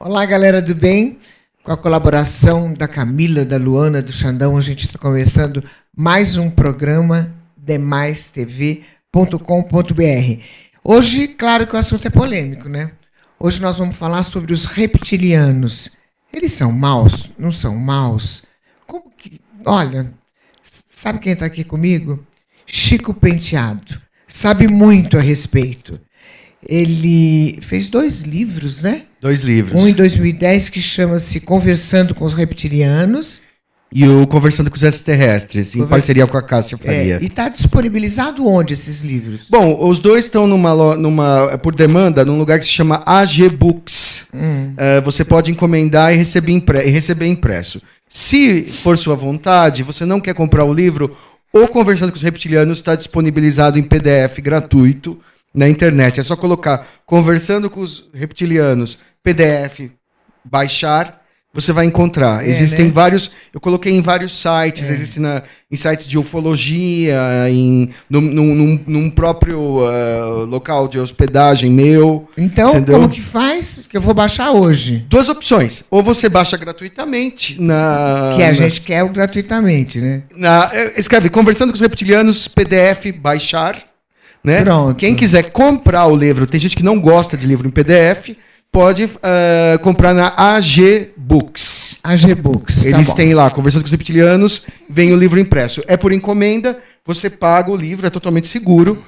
Olá, galera do bem. Com a colaboração da Camila, da Luana, do Xandão, a gente está começando mais um programa demaistv.com.br. Hoje, claro que o assunto é polêmico, né? Hoje nós vamos falar sobre os reptilianos. Eles são maus? Não são maus? Como que... Olha, sabe quem está aqui comigo? Chico Penteado. Sabe muito a respeito. Ele fez 2 livros, né? 2 livros. Um em 2010 que chama-se Conversando com os Reptilianos. E o Conversando com os Extraterrestres, em parceria com a Cássia Faria. E está disponibilizado onde esses livros? Bom, os 2 estão por demanda num lugar que se chama AG Books. Você pode encomendar e receber impresso. Se for sua vontade, você não quer comprar o livro, o Conversando com os Reptilianos está disponibilizado em PDF gratuito na internet. É só colocar Conversando com os Reptilianos, PDF, baixar, você vai encontrar. Existem vários... Eu coloquei em vários sites, existem em sites de ufologia, num próprio local de hospedagem meu. Então, entendeu? Como que faz? Que eu vou baixar hoje. 2 opções. Ou você baixa gratuitamente Que a gente quer gratuitamente, né? Escreve Conversando com os Reptilianos, PDF, baixar. Né? Pronto. Quem quiser comprar o livro, tem gente que não gosta de livro em PDF, pode comprar na AG Books. AG Books. Eles têm lá, Conversando com os Reptilianos, vem o livro impresso. É por encomenda, você paga o livro, é totalmente seguro.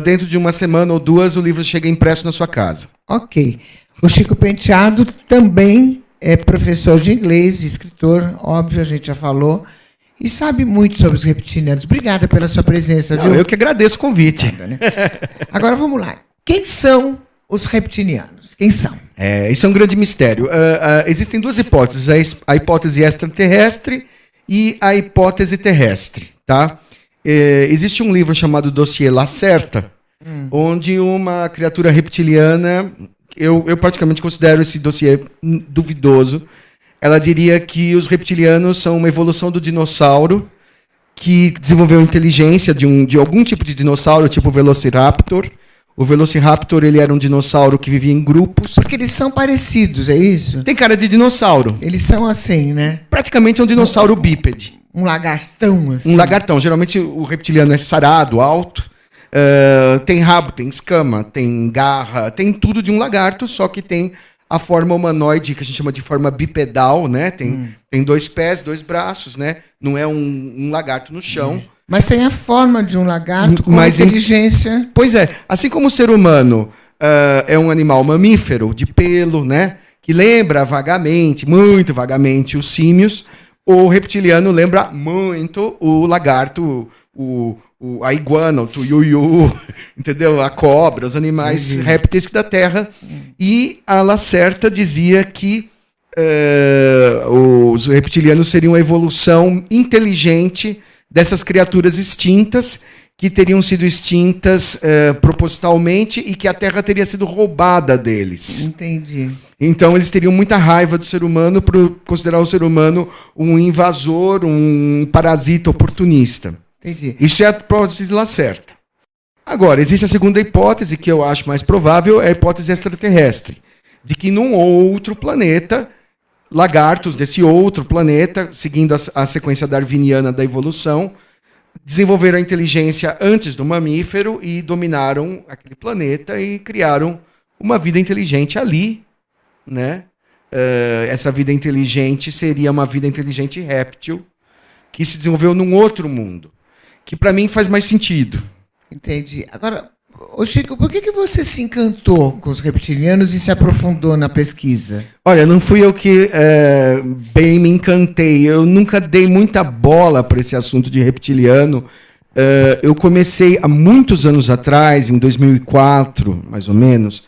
Dentro de uma semana ou 2, o livro chega impresso na sua casa. Ok. O Chico Penteado também é professor de inglês, escritor, óbvio, a gente já falou. E sabe muito sobre os reptilianos. Obrigada pela sua presença, viu? Eu que agradeço o convite. Agora vamos lá. Quem são os reptilianos? Quem são? Isso é um grande mistério. Existem 2 hipóteses. A hipótese extraterrestre e a hipótese terrestre. Tá? Existe um livro chamado Dossiê Lacerta, onde uma criatura reptiliana... Eu praticamente considero esse dossiê duvidoso. Ela diria que os reptilianos são uma evolução do dinossauro que desenvolveu inteligência de algum tipo de dinossauro, tipo o Velociraptor. O Velociraptor ele era um dinossauro que vivia em grupos. Porque eles são parecidos, é isso? Tem cara de dinossauro. Eles são assim, né? Praticamente é um dinossauro bípede. Um lagartão, assim. Um lagartão. Geralmente o reptiliano é sarado, alto. Tem rabo, tem escama, tem garra, tem tudo de um lagarto, só que tem a forma humanoide, que a gente chama de forma bipedal, né? Tem 2 pés, 2 braços, né? Não é um lagarto no chão. Mas tem a forma de um lagarto com inteligência. Pois é. Assim como o ser humano é um animal mamífero, de pelo, né? Que lembra vagamente, muito vagamente, os símios, o reptiliano lembra muito o lagarto, a iguana, o tuiuiu, entendeu? A cobra, os animais répteis da Terra. E a Lacerta dizia que os reptilianos seriam a evolução inteligente dessas criaturas extintas, que teriam sido extintas propositalmente e que a Terra teria sido roubada deles. Entendi. Então eles teriam muita raiva do ser humano por considerar o ser humano um invasor, um parasita oportunista. Entendi. Isso é a hipótese de Lacerta. Agora, existe a segunda hipótese, que eu acho mais provável, é a hipótese extraterrestre. De que num outro planeta, lagartos desse outro planeta, seguindo a sequência darwiniana da evolução, desenvolveram a inteligência antes do mamífero e dominaram aquele planeta e criaram uma vida inteligente ali, né? Essa vida inteligente seria uma vida inteligente réptil que se desenvolveu num outro mundo, que para mim faz mais sentido. Entendi. Agora, ô Chico, por que você se encantou com os reptilianos e se aprofundou na pesquisa? Olha, não fui eu que bem me encantei. Eu nunca dei muita bola para esse assunto de reptiliano. Eu comecei há muitos anos atrás, em 2004, mais ou menos,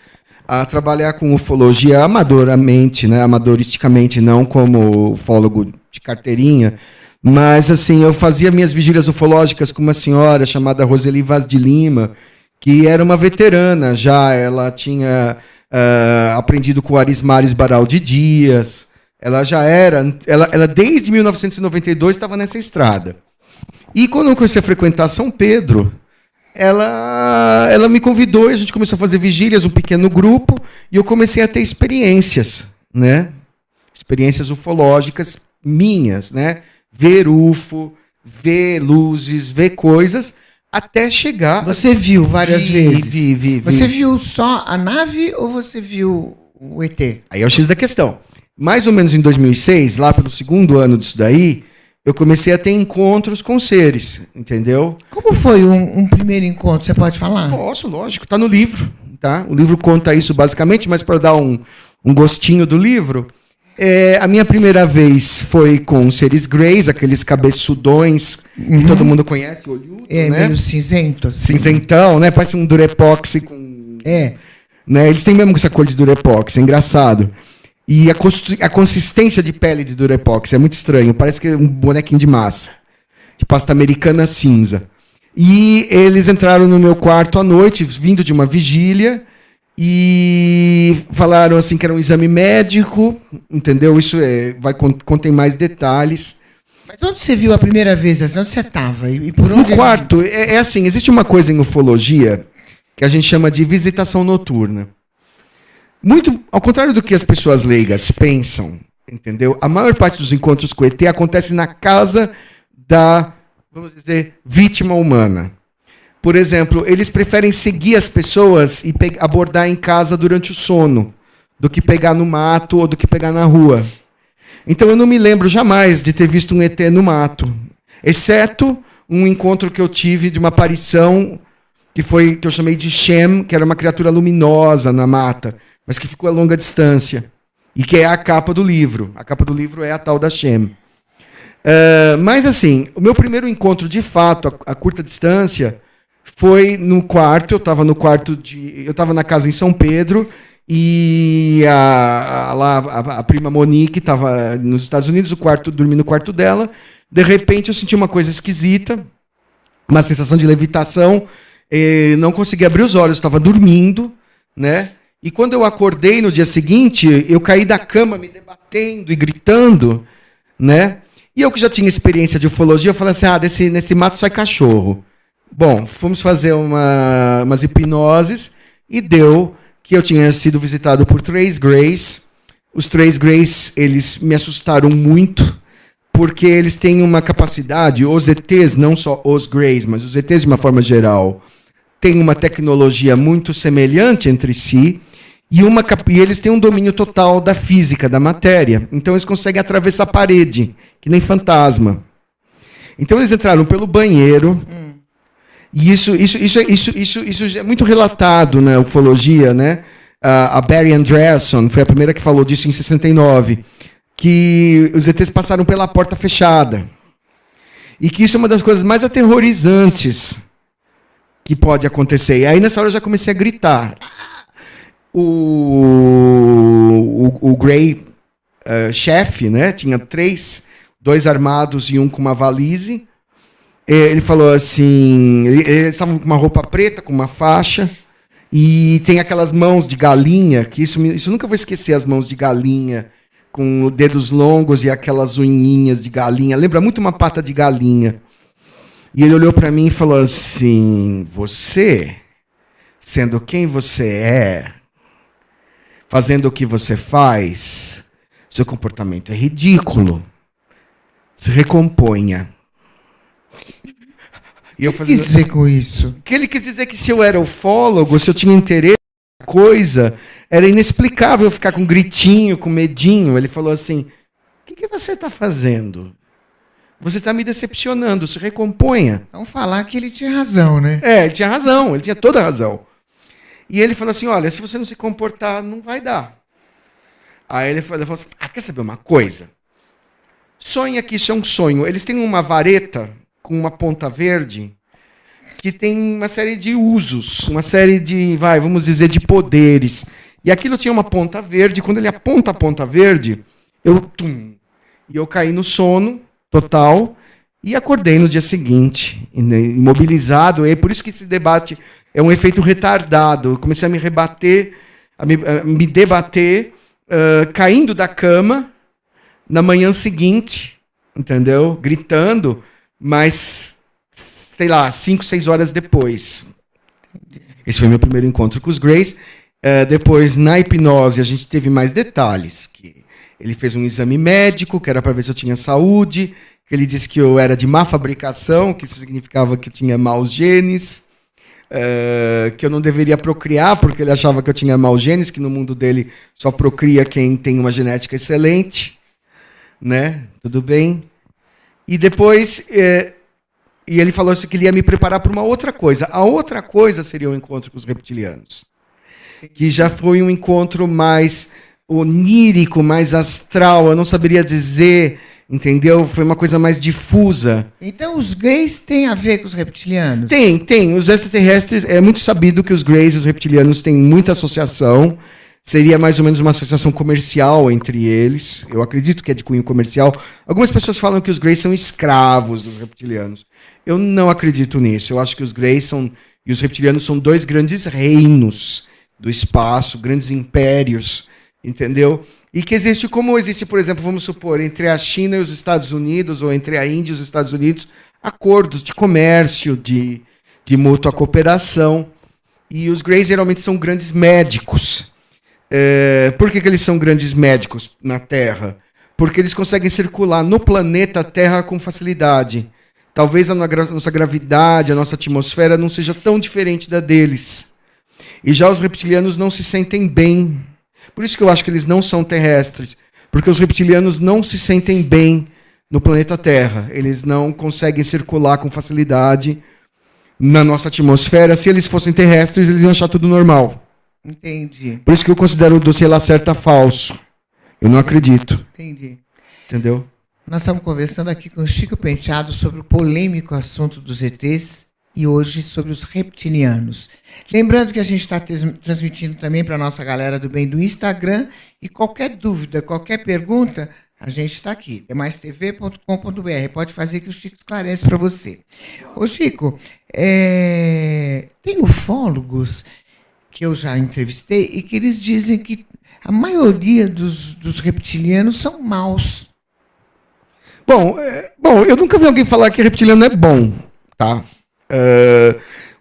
a trabalhar com ufologia amadoramente, né? Amadoristicamente, não como ufólogo de carteirinha. Mas, assim, eu fazia minhas vigílias ufológicas com uma senhora chamada Roseli Vaz de Lima, que era uma veterana já. Ela tinha aprendido com Arismares Baraldi Dias. Ela já era... Ela desde 1992, estava nessa estrada. E quando eu comecei a frequentar São Pedro, ela me convidou e a gente começou a fazer vigílias, um pequeno grupo, e eu comecei a ter experiências, né? Experiências ufológicas minhas, né? Ver UFO, ver luzes, ver coisas, até chegar... Você viu várias vezes? Vi. Você viu só a nave ou você viu o ET? Aí é o X da questão. Mais ou menos em 2006, lá pelo segundo ano disso daí, eu comecei a ter encontros com seres, entendeu? Como foi um primeiro encontro? Você pode falar? Posso, lógico, tá no livro, tá? O livro conta isso basicamente, mas para dar um gostinho do livro, a minha primeira vez foi com seres greys, aqueles cabeçudões que todo mundo conhece, olhudo, né? Meio cinzento. Assim. Cinzentão, né? Parece um durepoxi com... Né? Eles têm mesmo essa cor de durepoxi, é engraçado. E a consistência de pele de durepoxi é muito estranho, parece que é um bonequinho de massa, de pasta americana cinza. E eles entraram no meu quarto à noite, vindo de uma vigília, e falaram assim que era um exame médico, entendeu? Isso contém mais detalhes. Mas onde você viu a primeira vez? Onde você estava? E por onde? No quarto, assim, existe uma coisa em ufologia que a gente chama de visitação noturna. Muito ao contrário do que as pessoas leigas pensam, entendeu? A maior parte dos encontros com ET acontece na casa da, vamos dizer, vítima humana. Por exemplo, eles preferem seguir as pessoas e abordar em casa durante o sono, do que pegar no mato ou do que pegar na rua. Então eu não me lembro jamais de ter visto um ET no mato, exceto um encontro que eu tive de uma aparição que eu chamei de Shem, que era uma criatura luminosa na mata, mas que ficou a longa distância, e que é a capa do livro. A capa do livro é a tal da Shem. Mas, assim, o meu primeiro encontro, de fato, a curta distância, foi no quarto. Eu estava na casa em São Pedro, e a prima Monique estava nos Estados Unidos, dormi no quarto dela. De repente, eu senti uma coisa esquisita, uma sensação de levitação, não consegui abrir os olhos, estava dormindo, né? E quando eu acordei no dia seguinte, eu caí da cama me debatendo e gritando, né? E eu que já tinha experiência de ufologia, eu falei assim, nesse mato sai cachorro. Bom, fomos fazer umas hipnoses e deu que eu tinha sido visitado por 3 greys. Os 3 greys, eles me assustaram muito, porque eles têm uma capacidade, os ETs, não só os greys, mas os ETs de uma forma geral, têm uma tecnologia muito semelhante entre si, e eles têm um domínio total da física, da matéria. Então eles conseguem atravessar a parede, que nem fantasma. Então eles entraram pelo banheiro, e isso é muito relatado na ufologia, né? A Barry Andreasson foi a primeira que falou disso em 69, que os ETs passaram pela porta fechada. E que isso é uma das coisas mais aterrorizantes que pode acontecer. E aí nessa hora eu já comecei a gritar. O Grey chefe, né? Tinha 2 armados e um com uma valise. Ele falou assim, eles estavam com uma roupa preta, com uma faixa, e tem aquelas mãos de galinha, que isso eu nunca vou esquecer, as mãos de galinha, com dedos longos e aquelas unhinhas de galinha. Lembra muito uma pata de galinha. E ele olhou para mim e falou assim, você, sendo quem você é, fazendo o que você faz, seu comportamento é ridículo. Se recomponha. E eu fazia... O que quis dizer com isso? Que ele quis dizer que se eu era ufólogo, se eu tinha interesse na coisa, era inexplicável eu ficar com gritinho, com medinho. Ele falou assim, o que você está fazendo? Você está me decepcionando, se recomponha. Vamos falar que ele tinha razão, né? Ele tinha razão, ele tinha toda a razão. E ele falou assim, olha, se você não se comportar, não vai dar. Aí ele falou assim, quer saber uma coisa? Sonha que isso é um sonho. Eles têm uma vareta com uma ponta verde que tem uma série de usos, uma série de, vamos dizer, de poderes. E aquilo tinha uma ponta verde, quando ele aponta a ponta verde, e eu caí no sono total e acordei no dia seguinte, imobilizado. E é por isso que esse debate é um efeito retardado. Eu comecei a me rebater, a me debater, caindo da cama na manhã seguinte, entendeu? Gritando, mas sei lá, 5, 6 horas depois. Esse foi meu primeiro encontro com os Greys. Depois, na hipnose, a gente teve mais detalhes. Que ele fez um exame médico, que era para ver se eu tinha saúde, que ele disse que eu era de má fabricação, que isso significava que eu tinha maus genes, que eu não deveria procriar, porque ele achava que eu tinha maus genes, que no mundo dele só procria quem tem uma genética excelente. Né? Tudo bem? E depois... E ele falou assim que ele ia me preparar para uma outra coisa. A outra coisa seria o encontro com os reptilianos. Que já foi um encontro mais onírico, mais astral, eu não saberia dizer, entendeu? Foi uma coisa mais difusa. Então os Greys têm a ver com os reptilianos? Tem. Os extraterrestres, é muito sabido que os Greys e os reptilianos têm muita associação. Seria mais ou menos uma associação comercial entre eles. Eu acredito que é de cunho comercial. Algumas pessoas falam que os Greys são escravos dos reptilianos. Eu não acredito nisso. Eu acho que os Greys e os reptilianos são dois grandes reinos do espaço, grandes impérios, entendeu? E que existe, como existe, por exemplo, vamos supor, entre a China e os Estados Unidos, ou entre a Índia e os Estados Unidos, acordos de comércio, de mútua cooperação. E os Greys geralmente são grandes médicos. Por que eles são grandes médicos na Terra? Porque eles conseguem circular no planeta Terra com facilidade. Talvez a nossa gravidade, a nossa atmosfera não seja tão diferente da deles. E já os reptilianos não se sentem bem. Por isso que eu acho que eles não são terrestres. Porque os reptilianos não se sentem bem no planeta Terra. Eles não conseguem circular com facilidade na nossa atmosfera. Se eles fossem terrestres, eles iam achar tudo normal. Entendi. Por isso que eu considero o dossiê Lacerda falso. Eu não acredito. Entendi. Entendeu? Nós estamos conversando aqui com o Chico Penteado sobre o polêmico assunto dos ETs e hoje sobre os reptilianos. Lembrando que a gente está transmitindo também para a nossa galera do bem do Instagram e qualquer dúvida, qualquer pergunta, a gente está aqui. É maistv.com.br. Pode fazer que o Chico esclarece para você. Ô Chico, tem ufólogos que eu já entrevistei e que eles dizem que a maioria dos reptilianos são maus. Bom, eu nunca vi alguém falar que reptiliano é bom, tá?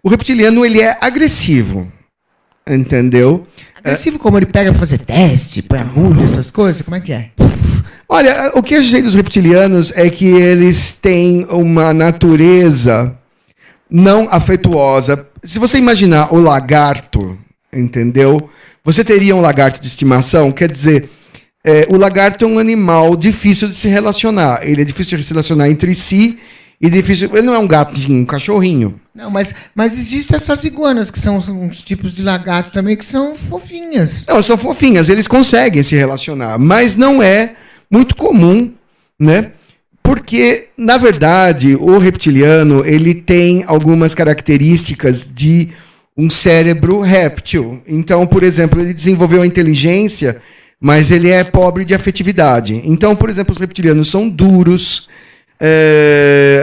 O reptiliano, ele é agressivo, entendeu? Agressivo como ele pega para fazer teste, põe agulha, essas coisas? Como é que é? Olha, o que eu sei dos reptilianos é que eles têm uma natureza não afetuosa. Se você imaginar o lagarto, entendeu? Você teria um lagarto de estimação? Quer dizer, o lagarto é um animal difícil de se relacionar. Ele é difícil de se relacionar entre si e difícil. Ele não é um gatinho, um cachorrinho. Não, mas existem essas iguanas, que são uns tipos de lagarto também, que são fofinhas. Não, são fofinhas, eles conseguem se relacionar, mas não é muito comum, né? Porque, na verdade, o reptiliano, ele tem algumas características de um cérebro réptil. Então, por exemplo, ele desenvolveu a inteligência, mas ele é pobre de afetividade. Então, por exemplo, os reptilianos são duros.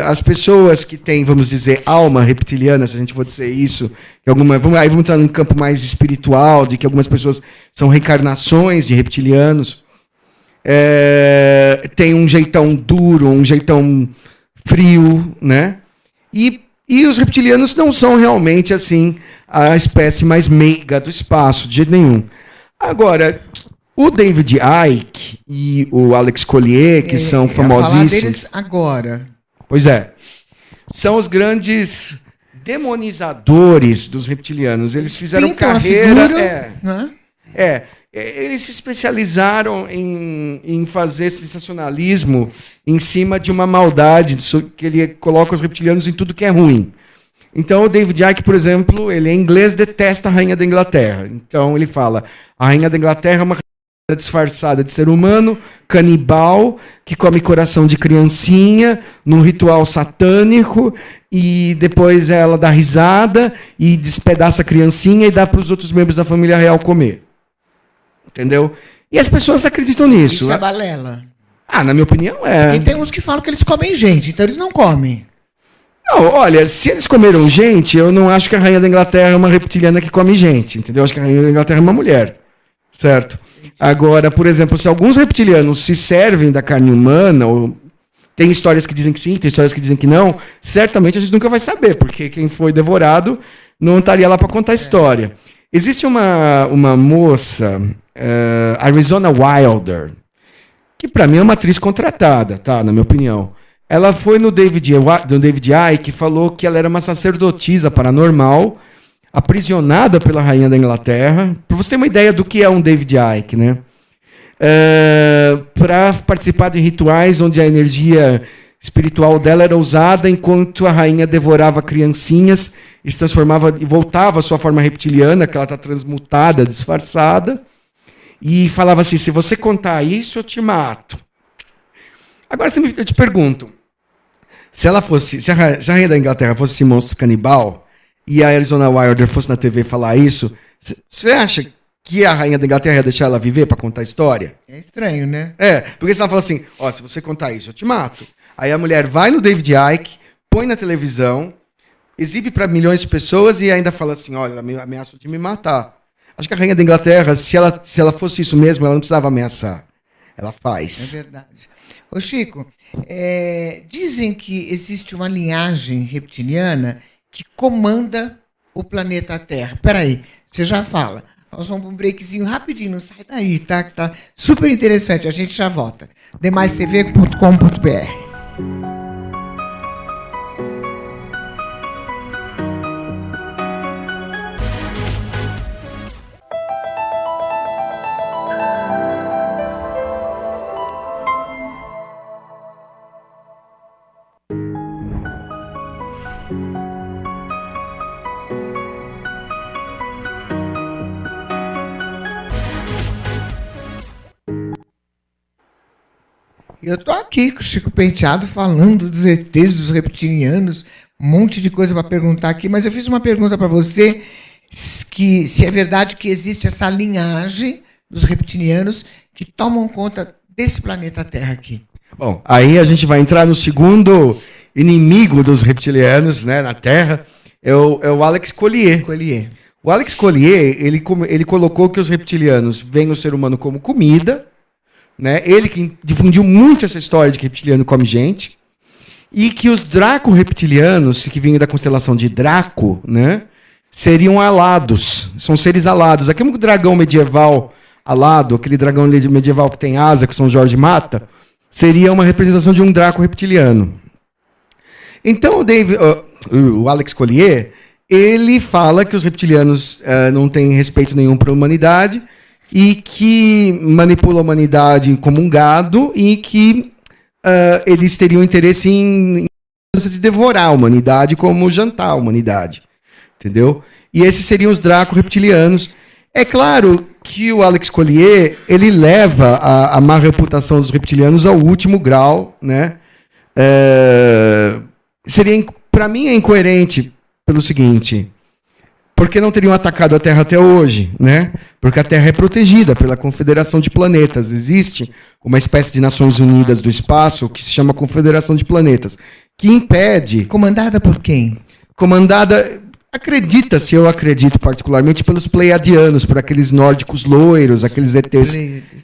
As pessoas que têm, vamos dizer, alma reptiliana, se a gente for dizer isso, vamos entrar num campo mais espiritual, de que algumas pessoas são reencarnações de reptilianos. Tem um jeitão duro, um jeitão frio, né? E os reptilianos não são realmente assim a espécie mais meiga do espaço, de jeito nenhum. Agora, o David Icke e o Alex Collier, que são famosíssimos. Falar deles agora. Pois é. São os grandes demonizadores dos reptilianos. Eles fizeram carreira. Eles se especializaram em fazer sensacionalismo em cima de uma maldade, que ele coloca os reptilianos em tudo que é ruim. Então, o David Icke, por exemplo, ele em inglês detesta a Rainha da Inglaterra. Então, ele fala, a Rainha da Inglaterra é uma rainha disfarçada de ser humano, canibal, que come coração de criancinha, num ritual satânico, e depois ela dá risada e despedaça a criancinha e dá para os outros membros da família real comer. Entendeu? E as pessoas acreditam nisso. Isso é balela. Na minha opinião, é. Porque tem uns que falam que eles comem gente, então eles não comem. Não, olha, se eles comeram gente, eu não acho que a Rainha da Inglaterra é uma reptiliana que come gente, entendeu? Eu acho que a Rainha da Inglaterra é uma mulher, certo? Agora, por exemplo, se alguns reptilianos se servem da carne humana, ou Tem histórias que dizem que sim, tem histórias que dizem que não. Certamente a gente nunca vai saber, porque quem foi devorado não estaria lá para contar a história. Existe uma moça, Arizona Wilder, que para mim é uma atriz contratada, tá? Na minha opinião. Ela foi no David Icke, falou que ela era uma sacerdotisa paranormal, aprisionada pela rainha da Inglaterra. Para você ter uma ideia do que é um David Icke, né? Para participar de rituais onde a energia espiritual dela era usada enquanto a rainha devorava criancinhas e se transformava e voltava à sua forma reptiliana, que ela está transmutada, disfarçada, e falava assim: se você contar isso, eu te mato. Agora eu te pergunto, se a rainha da Inglaterra fosse esse monstro canibal e a Arizona Wilder fosse na TV falar isso, você acha que a rainha da Inglaterra ia deixar ela viver para contar a história? É estranho, né? Porque se ela fala assim, se você contar isso, eu te mato. Aí a mulher vai no David Icke, põe na televisão, exibe para milhões de pessoas e ainda fala assim, olha, ela me ameaçou de me matar. Acho que a rainha da Inglaterra, se ela fosse isso mesmo, ela não precisava ameaçar. Ela faz. É verdade. Ô Chico, dizem que existe uma linhagem reptiliana que comanda o planeta Terra. Peraí, você já fala. Nós vamos para um breakzinho rapidinho, não sai daí, tá? Que tá super interessante, a gente já volta. demaistv.com.br. Eu tô aqui com o Chico Penteado falando dos ETs, dos reptilianos, um monte de coisa para perguntar aqui, mas eu fiz uma pergunta para você, que se é verdade que existe essa linhagem dos reptilianos que tomam conta desse planeta Terra aqui. Bom, aí a gente vai entrar no segundo inimigo dos reptilianos, né, na Terra, é o Alex Collier. O Alex Collier, ele colocou que os reptilianos veem o ser humano como comida, né? Ele que difundiu muito essa história de que reptiliano come gente, e que os draco-reptilianos, que vinham da constelação de Draco, né, seriam alados, são seres alados. Aquele dragão medieval alado, aquele dragão medieval que tem asa, que São Jorge mata, seria uma representação de um draco-reptiliano. Então o Alex Collier, ele fala que os reptilianos não têm respeito nenhum para a humanidade, e que manipula a humanidade como um gado e que eles teriam interesse em de devorar a humanidade como jantar a humanidade. Entendeu? E esses seriam os draco-reptilianos. É claro que o Alex Collier, ele leva a má reputação dos reptilianos ao último grau, né? Para mim é incoerente pelo seguinte: porque não teriam atacado a Terra até hoje, né? Porque a Terra é protegida pela Confederação de Planetas. Existe uma espécie de Nações Unidas do espaço que se chama Confederação de Planetas, que impede... Comandada por quem? Comandada, acredita-se, eu acredito particularmente, pelos pleiadianos, por aqueles nórdicos loiros, aqueles ETs,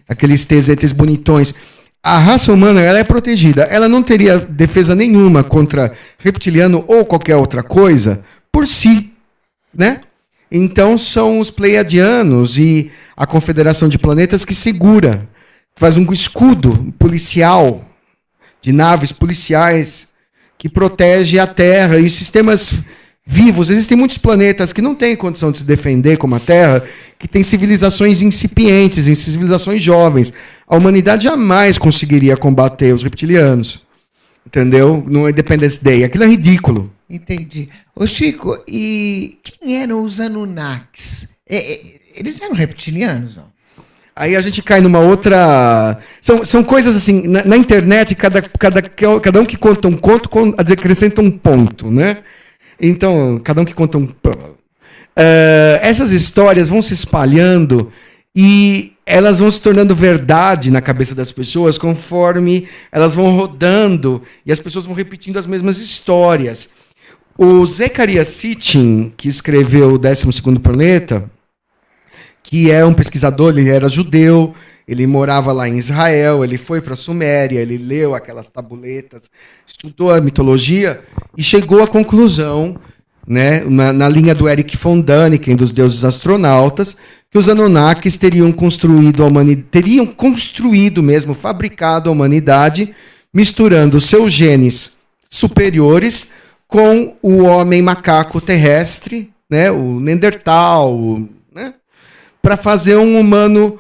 aqueles ETs bonitões. A raça humana, ela é protegida. Ela não teria defesa nenhuma contra reptiliano ou qualquer outra coisa por si, né? Então são os pleiadianos e a Confederação de Planetas que segura, faz um escudo policial de naves policiais que protege a Terra e sistemas vivos. Existem muitos planetas que não têm condição de se defender como a Terra, que têm civilizações incipientes, civilizações jovens. A humanidade jamais conseguiria combater os reptilianos. Entendeu? No Independence Day. Aquilo é ridículo. Entendi. Ô Chico, e quem eram os Anunnakis? Eles eram reptilianos? Ó? Aí a gente cai numa outra... São coisas assim, na internet, cada um que conta um conto acrescenta um ponto, né? Então, cada um que conta um... essas histórias vão se espalhando e elas vão se tornando verdade na cabeça das pessoas conforme elas vão rodando e as pessoas vão repetindo as mesmas histórias. O Zecharia Sitchin, que escreveu o 12º Planeta, que é um pesquisador, ele era judeu, Ele morava lá em Israel, ele foi para a Suméria, ele leu aquelas tabuletas, estudou a mitologia e chegou à conclusão, né, na linha do Erich von Däniken, dos deuses astronautas, que os Anunnakis teriam construído mesmo, fabricado a humanidade, misturando seus genes superiores com o homem macaco terrestre, né, o Neandertal, né, para fazer um humano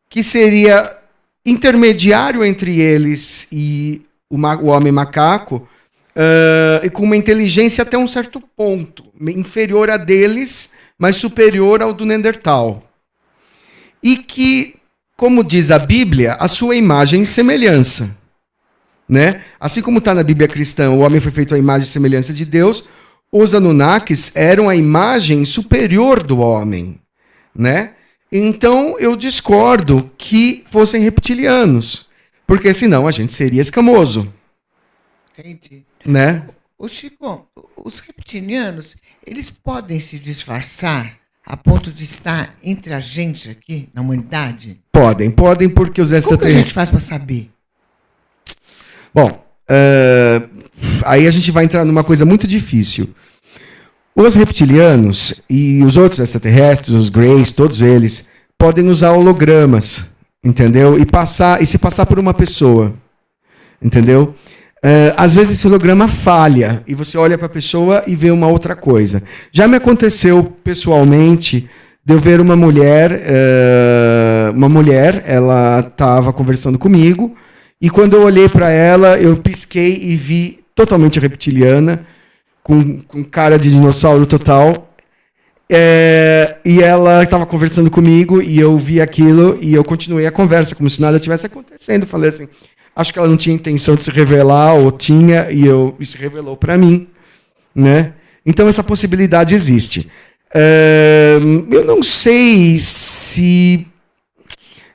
que seria intermediário entre eles e o homem macaco, e com uma inteligência até um certo ponto, inferior a deles, mas superior ao do Neandertal. E que, como diz a Bíblia, a sua imagem e semelhança. Né? Assim como está na Bíblia cristã, o homem foi feito à imagem e semelhança de Deus, os Anunnakis eram a imagem superior do homem. Né? Então, eu discordo que fossem reptilianos, porque senão a gente seria escamoso. Entendi. Né? Ô Chico, os reptilianos, eles podem se disfarçar a ponto de estar entre a gente aqui, na humanidade? Podem, porque os extraterrestres... Como que a gente faz para saber? Bom, aí a gente vai entrar numa coisa muito difícil. Os reptilianos e os outros extraterrestres, os Greys, todos eles, podem usar hologramas, entendeu? E se passar por uma pessoa, entendeu? Às vezes esse holograma falha e você olha para a pessoa e vê uma outra coisa. Já me aconteceu pessoalmente de eu ver uma mulher, ela estava conversando comigo e quando eu olhei para ela, eu pisquei e vi totalmente reptiliana, com cara de dinossauro total. E ela estava conversando comigo e eu vi aquilo e eu continuei a conversa como se nada tivesse acontecendo. Falei assim, acho que ela não tinha intenção de se revelar, ou tinha, e se revelou para mim. Né? Então essa possibilidade existe. Eu não sei se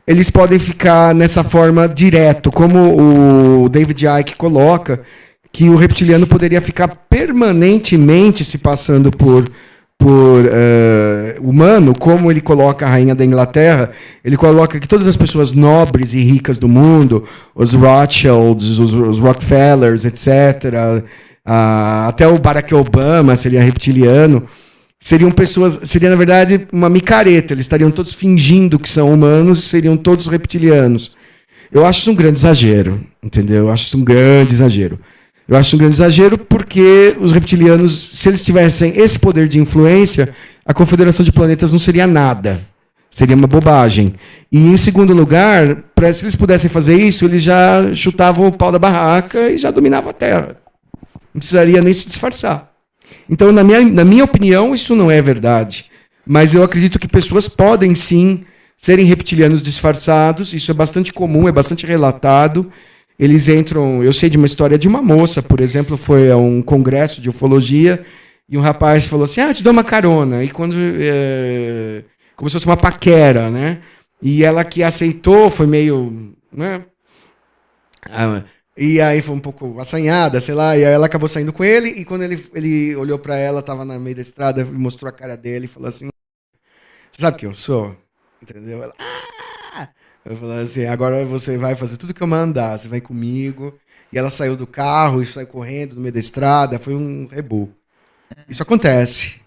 eles podem ficar nessa forma direto, como o David Icke coloca, que o reptiliano poderia ficar permanentemente se passando por humano, como ele coloca a rainha da Inglaterra, ele coloca que todas as pessoas nobres e ricas do mundo, os Rothschilds, os Rockefellers, etc., até o Barack Obama seria reptiliano, seria na verdade uma micareta, eles estariam todos fingindo que são humanos e seriam todos reptilianos. Eu acho isso um grande exagero, entendeu? Eu acho isso um grande exagero. Eu acho um grande exagero porque os reptilianos, se eles tivessem esse poder de influência, a Confederação de Planetas não seria nada. Seria uma bobagem. E, em segundo lugar, se eles pudessem fazer isso, eles já chutavam o pau da barraca e já dominavam a Terra. Não precisaria nem se disfarçar. Então, na minha opinião, isso não é verdade. Mas eu acredito que pessoas podem, sim, serem reptilianos disfarçados. Isso é bastante comum, é bastante relatado. Eles entram... Eu sei de uma história de uma moça, por exemplo, foi a um congresso de ufologia, e um rapaz falou assim, te dou uma carona. E quando... como se fosse uma paquera, né? E ela que aceitou foi meio... né? E aí foi um pouco assanhada, sei lá, e aí ela acabou saindo com ele, e quando ele olhou para ela, estava no meio da estrada, e mostrou a cara dele, e falou assim, você sabe quem eu sou? Entendeu? Ela... Eu falei assim, agora você vai fazer tudo que eu mandar, você vai comigo. E ela saiu do carro e saiu correndo no meio da estrada, foi um rebu. Isso acontece.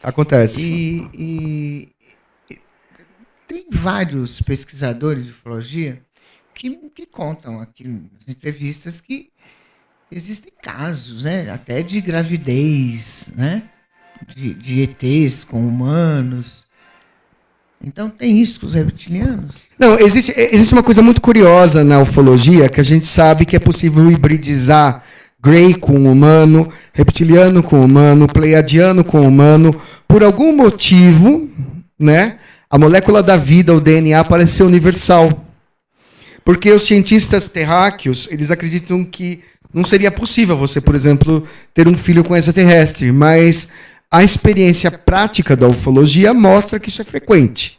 Acontece. E tem vários pesquisadores de ufologia que contam aqui nas entrevistas que existem casos, né, até de gravidez, né, de ETs com humanos. Então tem isso com os reptilianos? Não, existe uma coisa muito curiosa na ufologia, que a gente sabe que é possível hibridizar Grey com humano, reptiliano com humano, pleiadiano com humano. Por algum motivo, né, a molécula da vida, o DNA, parece ser universal. Porque os cientistas terráqueos, eles acreditam que não seria possível você, por exemplo, ter um filho com extraterrestre, mas a experiência prática da ufologia mostra que isso é frequente.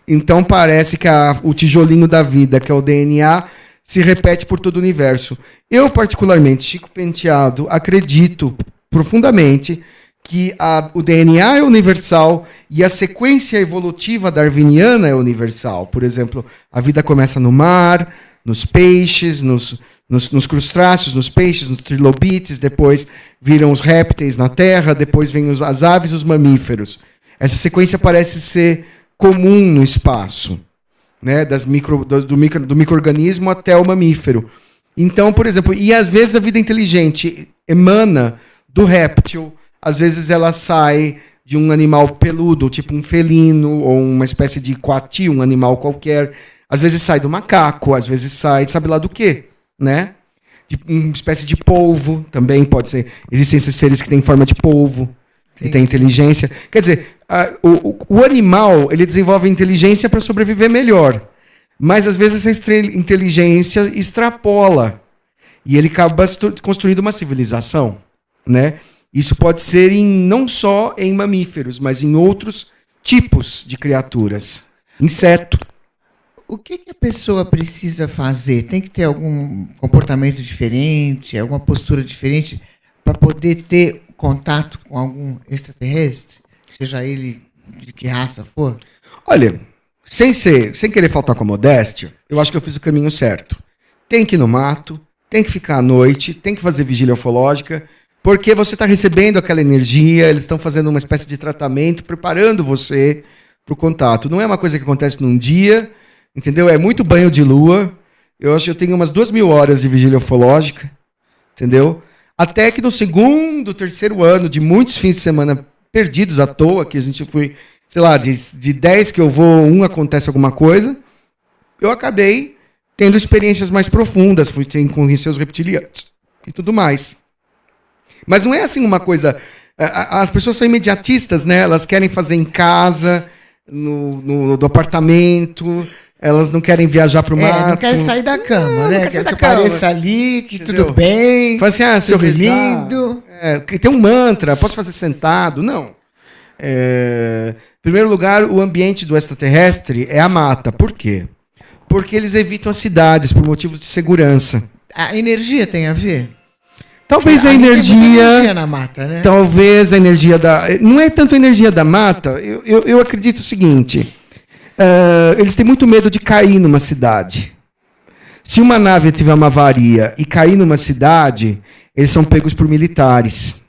Então parece que o tijolinho da vida, que é o DNA, se repete por todo o universo. Eu, particularmente, Chico Penteado, acredito profundamente que o DNA é universal e a sequência evolutiva darwiniana é universal. Por exemplo, a vida começa no mar, nos peixes, nos crustáceos, nos peixes, nos trilobites, depois viram os répteis na terra, depois vêm as aves e os mamíferos. Essa sequência parece ser comum no espaço, né? Do micro-organismo até o mamífero. Então, por exemplo, e às vezes a vida inteligente emana do réptil, às vezes ela sai de um animal peludo, tipo um felino, ou uma espécie de coati, um animal qualquer. Às vezes sai do macaco, às vezes sai, sabe lá do quê, né? De uma espécie de polvo, também pode ser. Existem esses seres que têm forma de polvo, que têm inteligência. Quer dizer, o animal, ele desenvolve inteligência para sobreviver melhor. Mas, às vezes, essa inteligência extrapola. E ele acaba construindo uma civilização, né? Isso pode ser não só em mamíferos, mas em outros tipos de criaturas. Inseto. O que a pessoa precisa fazer? Tem que ter algum comportamento diferente, alguma postura diferente para poder ter contato com algum extraterrestre? Seja ele de que raça for? Olha, sem querer faltar com a modéstia, eu acho que eu fiz o caminho certo. Tem que ir no mato, tem que ficar à noite, tem que fazer vigília ufológica, porque você está recebendo aquela energia, eles estão fazendo uma espécie de tratamento, preparando você para o contato. Não é uma coisa que acontece num dia, entendeu? É muito banho de lua. Eu acho que eu tenho umas 2.000 horas de vigília ufológica, entendeu? Até que no segundo, terceiro ano, de muitos fins de semana perdidos à toa, que a gente foi, sei lá, de 10 que eu vou, acontece alguma coisa, eu acabei tendo experiências mais profundas, fui conhecer os reptilianos e tudo mais. Mas não é assim uma coisa... As pessoas são imediatistas, né? Elas querem fazer em casa, no apartamento, elas não querem viajar para o mato. Não querem sair da cama, né? Quer que apareça ali, que entendeu? Tudo bem, fala assim, tudo lindo. Tem um mantra, posso fazer sentado? Não. Em primeiro lugar, o ambiente do extraterrestre é a mata. Por quê? Porque eles evitam as cidades por motivos de segurança. A energia tem a ver? Talvez a energia... Tem muita energia na mata, né? Talvez a energia da... Não é tanto a energia da mata. Eu acredito o seguinte. Eles têm muito medo de cair numa cidade. Se uma nave tiver uma avaria e cair numa cidade, eles são pegos por militares.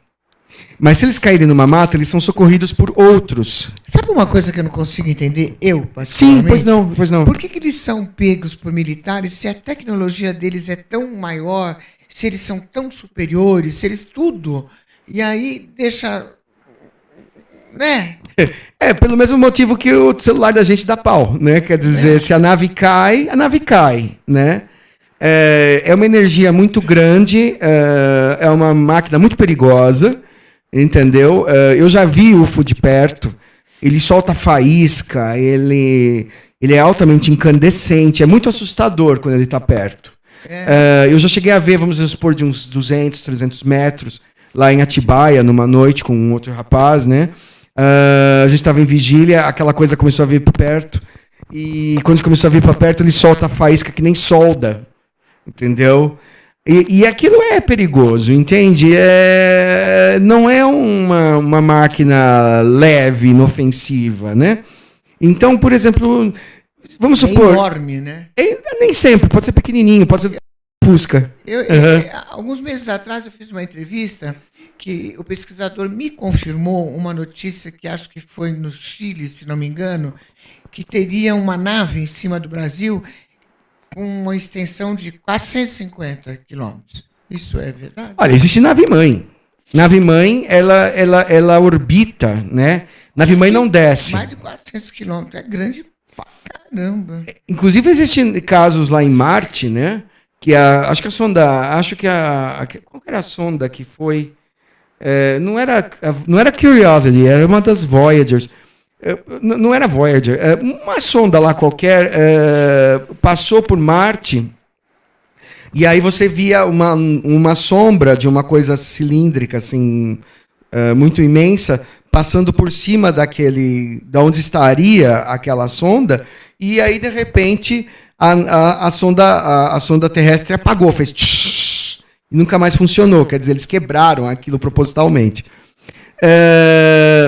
Mas se eles caírem numa mata, eles são socorridos por outros. Sabe uma coisa que eu não consigo entender? Sim, pois não. Por que eles são pegos por militares se a tecnologia deles é tão maior, se eles são tão superiores, se eles tudo... E aí deixa... Né? Pelo mesmo motivo que o celular da gente dá pau, né? Quer dizer, se a nave cai, né? É uma energia muito grande, é uma máquina muito perigosa, entendeu? Eu já vi UFO de perto, ele solta faísca, ele é altamente incandescente, é muito assustador quando ele está perto. Eu já cheguei a ver, vamos supor, de uns 200, 300 metros, lá em Atibaia, numa noite com um outro rapaz, né? A gente estava em vigília, aquela coisa começou a vir para perto, e quando começou a vir para perto, ele solta a faísca que nem solda, entendeu? E aquilo é perigoso, entende? Não é uma máquina leve, inofensiva, né? Então, por exemplo, vamos supor... É enorme, né? Nem sempre, pode ser pequenininho, pode ser Fusca. Alguns meses atrás eu fiz uma entrevista que o pesquisador me confirmou uma notícia que acho que foi no Chile, se não me engano, que teria uma nave em cima do Brasil com uma extensão de 450 quilômetros. Isso é verdade? Olha, existe nave-mãe. Nave-mãe, ela orbita, né? Nave-mãe não desce. Mais de 400 quilômetros, é grande pra caramba. Inclusive, existem casos lá em Marte, né? Que acho que a sonda... Qual era a sonda que foi... não era Curiosity, era uma das Voyagers. Não era Voyager. Uma sonda lá qualquer passou por Marte e aí você via uma sombra de uma coisa cilíndrica, assim, muito imensa, passando por cima da onde estaria aquela sonda, e aí, de repente, a sonda terrestre apagou, fez tsh, e nunca mais funcionou. Quer dizer, eles quebraram aquilo propositalmente.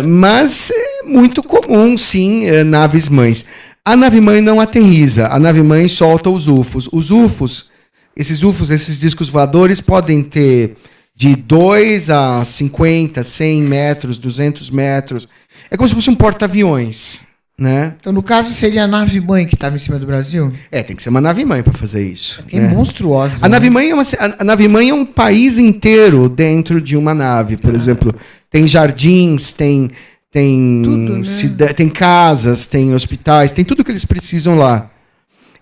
Mas é muito comum, sim, naves mães. A nave mãe não aterriza, a nave mãe solta os UFOs. Os UFOs, esses discos voadores, podem ter de 2 a 50, 100 metros, 200 metros. É como se fosse um porta-aviões, né? Então, no caso, seria a nave-mãe que estava em cima do Brasil? Tem que ser uma nave-mãe para fazer isso. É monstruosa. A nave-mãe a nave-mãe é um país inteiro dentro de uma nave. Por exemplo, tem jardins, tem tudo, né? Tem casas, tem hospitais, tem tudo que eles precisam lá.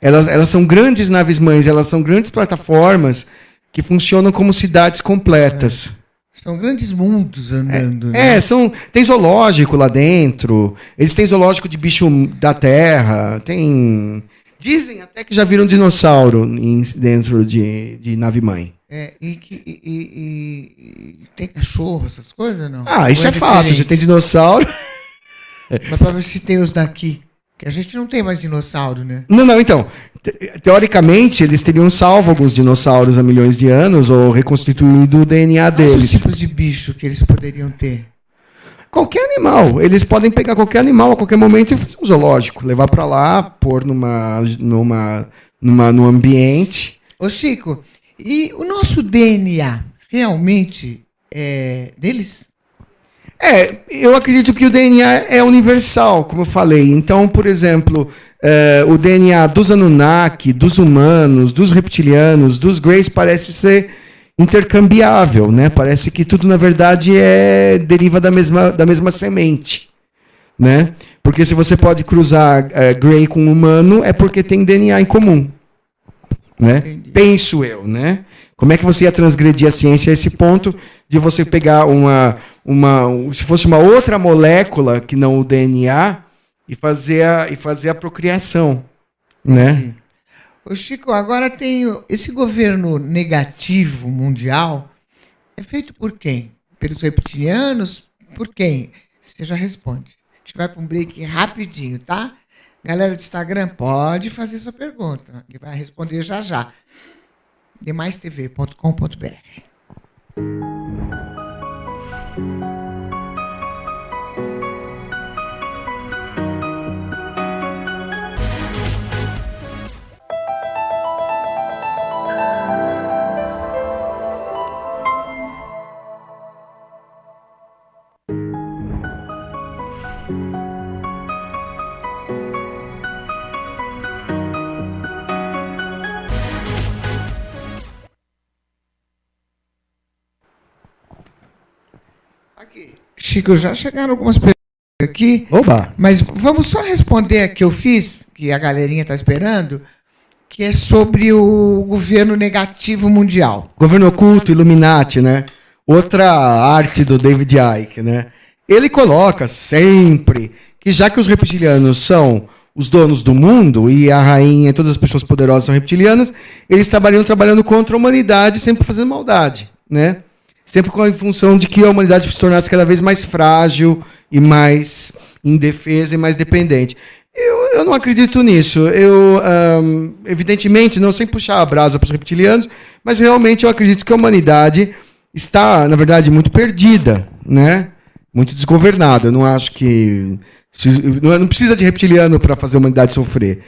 Elas são grandes naves-mães, elas são grandes plataformas que funcionam como cidades completas. São grandes mundos andando. Né? Tem zoológico lá dentro, eles têm zoológico de bicho da terra, dizem até que já viram dinossauro dentro de nave-mãe. E tem cachorro, essas coisas, não? Isso é fácil, você tem dinossauro. Mas para ver se tem os daqui. Que a gente não tem mais dinossauro, né? Não, então. Teoricamente, eles teriam salvo alguns dinossauros há milhões de anos ou reconstituído o DNA deles. Quais os tipos de bicho que eles poderiam ter? Qualquer animal. Eles podem pegar qualquer animal a qualquer momento e fazer um zoológico. Levar para lá, pôr num ambiente. Ô, Chico, e o nosso DNA realmente é deles? Eu acredito que o DNA é universal, como eu falei. Então, por exemplo, o DNA dos Anunnaki, dos humanos, dos reptilianos, dos Greys parece ser intercambiável, né? Parece que tudo, na verdade, deriva da mesma semente, né? Porque se você pode cruzar Grey com humano, é porque tem DNA em comum, né? Entendi. Penso eu, né? Como é que você ia transgredir a ciência a esse ponto de você pegar se fosse uma outra molécula que não o DNA e fazer a procriação, né? Ô Chico, agora tem esse governo negativo mundial é feito por quem? Pelos reptilianos? Por quem? Você já responde. A gente vai para um break rapidinho, tá? Galera do Instagram, pode fazer sua pergunta. Ele vai responder já. demaistv.com.br. Chico, já chegaram algumas perguntas aqui. Oba! Mas vamos só responder a que eu fiz, que a galerinha está esperando, que é sobre o governo negativo mundial. Governo oculto, Illuminati, né? Outra arte do David Icke, né? Ele coloca sempre que já que os reptilianos são os donos do mundo e a rainha e todas as pessoas poderosas são reptilianas, eles estariam trabalhando contra a humanidade, sempre fazendo maldade, né? Sempre em função de que a humanidade se tornasse cada vez mais frágil e mais indefesa e mais dependente. Eu não acredito nisso. Evidentemente, não sem puxar a brasa para os reptilianos, mas realmente eu acredito que a humanidade está, na verdade, muito perdida, né? Muito desgovernada. Eu não acho que... Não precisa de reptiliano para fazer a humanidade sofrer.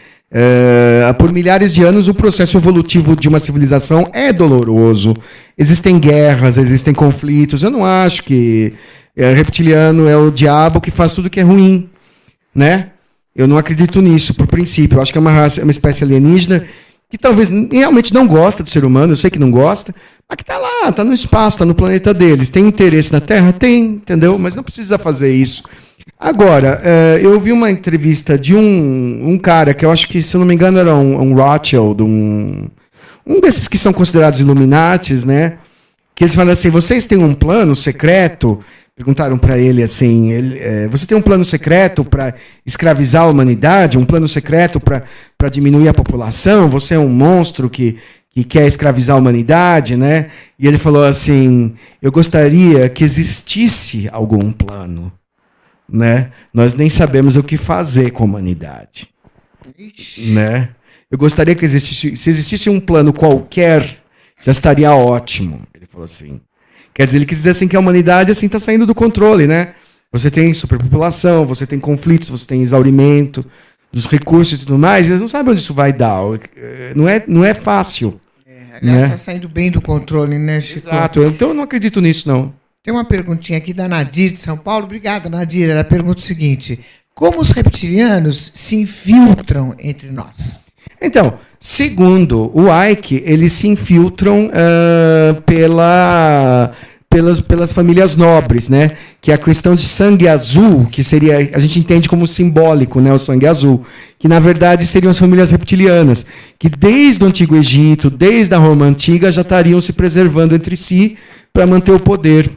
Por milhares de anos, o processo evolutivo de uma civilização é doloroso. Existem guerras, existem conflitos. Eu não acho que reptiliano é o diabo que faz tudo que é ruim, né? Eu não acredito nisso, por princípio. Eu acho que é uma espécie alienígena que talvez realmente não gosta do ser humano, eu sei que não gosta, mas que está lá, está no espaço, está no planeta deles. Tem interesse na Terra? Tem, entendeu? Mas não precisa fazer isso. Agora, eu vi uma entrevista de um cara que eu acho que, se eu não me engano, era um Rothschild, um desses que são considerados Illuminatis, né? Que eles falam assim, vocês têm um plano secreto? Perguntaram para ele assim, você tem um plano secreto para escravizar a humanidade? Um plano secreto para diminuir a população? Você é um monstro que quer escravizar a humanidade, né? E ele falou assim, eu gostaria que existisse algum plano, né? Nós nem sabemos o que fazer com a humanidade, né? Eu gostaria que se existisse um plano qualquer, já estaria ótimo. Ele falou assim, Quer dizer, ele quis dizer assim que a humanidade assim está saindo do controle, né? Você tem superpopulação, você tem conflitos, você tem exaurimento dos recursos e tudo mais, eles não sabem onde isso vai dar. Não é fácil. Aliás, está saindo bem do controle, né, Chico? Exato, então eu não acredito nisso, não. Tem uma perguntinha aqui da Nadir, de São Paulo. Obrigada, Nadir. Ela pergunta o seguinte: como os reptilianos se infiltram entre nós? Então, segundo o Ike, eles se infiltram pelas famílias nobres, né? Que é a questão de sangue azul, que seria, a gente entende como simbólico, né? O sangue azul, que na verdade seriam as famílias reptilianas, que desde o Antigo Egito, desde a Roma Antiga, já estariam se preservando entre si para manter o poder.